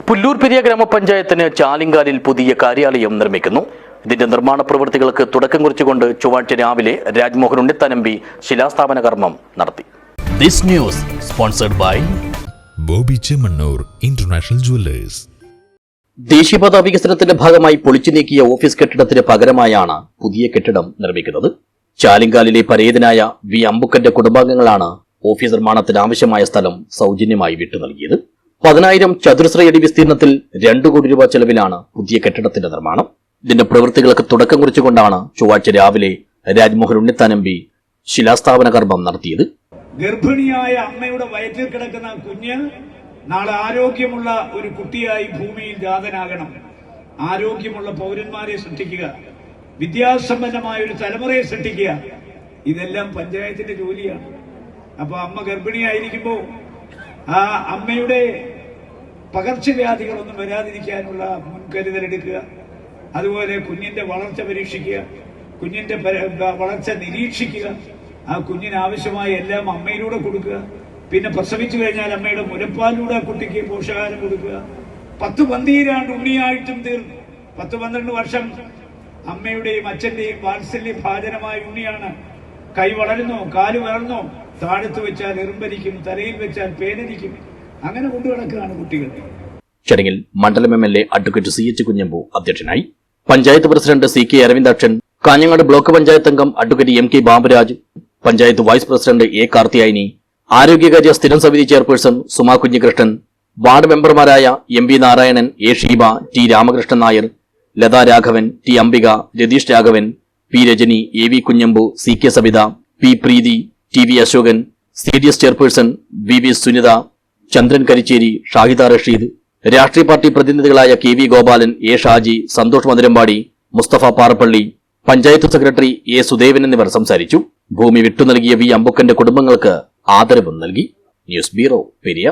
പുല്ലൂർ പെരിയ ഗ്രാമപഞ്ചായത്തിന് ചാലിങ്കാലിൽ പുതിയ കാര്യാലയം നിർമ്മിക്കുന്നു. ഇതിന്റെ നിർമ്മാണ പ്രവൃത്തികൾക്ക് തുടക്കം കുറിച്ചുകൊണ്ട് ചൊവ്വാഴ്ച രാവിലെ രാജ്മോഹൻ ഉണ്ണിത്താൻ എം.പി. ശിലാസ്ഥാപന കർമ്മം നടത്തി. This news sponsored by Bobby Chemmanur international jewellers. ദേശീയപാത വികസനത്തിന്റെ ഭാഗമായി പൊളിച്ചു നീക്കിയ ഓഫീസ് കെട്ടിടത്തിന് പകരമായാണ് പുതിയ കെട്ടിടം നിർമ്മിക്കുന്നത്. ചാലിങ്കാലിലെ പരേതനായ വി അമ്പുക്കന്റെ കുടുംബാംഗങ്ങളാണ് ഓഫീസ് നിർമ്മാണത്തിന് ആവശ്യമായ സ്ഥലം സൗജന്യമായി വിട്ടു നൽകിയത്. 10,000 ചതുരശ്ര അടി വിസ്തീർണത്തിൽ 2 കോടി രൂപ ചെലവിലാണ് പുതിയ കെട്ടിടത്തിന്റെ നിർമ്മാണം. ഇതിന്റെ പ്രവൃത്തികൾക്ക് തുടക്കം കുറിച്ചുകൊണ്ടാണ് ചൊവ്വാഴ്ച രാവിലെ രാജ്മോഹൻ ഉണ്ണിത്താൻ എം.പി. ശിലാസ്ഥാപന കർമ്മം നടത്തിയത്. ഗർഭിണിയായ അമ്മയുടെ വയറ്റിൽ കിടക്കുന്ന കുഞ്ഞ് നാളെ ആരോഗ്യമുള്ള ഒരു കുട്ടിയായി ഭൂമിയിൽ ജാതനാകണം. ആരോഗ്യമുള്ള പൗരന്മാരെ സൃഷ്ടിക്കുക, വിദ്യാസമ്പന്നമായ ഒരു തലമുറയെ സൃഷ്ടിക്കുക, ഇതെല്ലാം പഞ്ചായത്തിന്റെ ജോലിയാണ്. അപ്പൊ അമ്മ ഗർഭിണിയായിരിക്കുമ്പോൾ ആ അമ്മയുടെ പകർച്ചവ്യാധികളൊന്നും വരാതിരിക്കാനുള്ള മുൻകരുതലെടുക്കുക. അതുപോലെ കുഞ്ഞിന്റെ വളർച്ച പരീക്ഷിക്കുക, കുഞ്ഞിന്റെ വളർച്ച നിരീക്ഷിക്കുക, ആ കുഞ്ഞിന് ആവശ്യമായ എല്ലാം അമ്മയിലൂടെ കൊടുക്കുക. പിന്നെ പ്രസവിച്ചു കഴിഞ്ഞാൽ അമ്മയുടെ മുലപ്പാലിലൂടെ കുട്ടിക്ക് പോഷകാഹാരം കൊടുക്കുക. 10-12 ഉണ്ണിയായിട്ടും തീർന്നു. 10-12 വർഷം അമ്മയുടെയും അച്ഛന്റെയും വാത്സല്യ ഭാജനമായ ഉണ്ണിയാണ്. കൈ വളരുന്നോ, കാല് വളർന്നോ, താഴത്ത് വെച്ചാൽ എറുമ്പരിക്കും, തലയിൽ വെച്ചാൽ പേനരിക്കും, അങ്ങനെ കൊണ്ടു നടക്കുകയാണ് കുട്ടികൾ. ചടങ്ങിൽ മണ്ഡലം എം.എൽ.എ. Advocate C.H. കുഞ്ഞമ്പു അധ്യക്ഷനായി. Panchayat president C.K. Aravindakshan, Kanhangad block panchayat അംഗം advocate M.K. Baburaj, panchayat vice president A. Karthiyayani, ആരോഗ്യകാര്യ സ്ഥിരം സമിതി ചെയർപേഴ്സൺ സുമാ കുഞ്ഞികൃഷ്ണൻ, വാർഡ് മെമ്പർമാരായ M.V. Narayanan, A. Sheeba, T. Ramakrishnan Nair, Latha Raghavan, T. Ambika, Ratheesh Raghavan, P. Rajani, A.V. Kunhambu, C.K. Sabitha, P. Preethi, T.V. Ashokan, CDS chairperson V.V. Sunitha, Chandran Karicheri, Shahida Rasheed, രാഷ്ട്രീയ പാർട്ടി പ്രതിനിധികളായ K.V. Gopalan, A. Shaji, Santhosh Madhurampadi, Musthafa Parappally, panchayat secretary A. Sudevan എന്നിവർ സംസാരിച്ചു. ഭൂമി വിട്ടു നൽകിയ വി അമ്പുക്കന്റെ കുടുംബങ്ങൾക്ക് ആദരവും നൽകി. News bureau, Periya.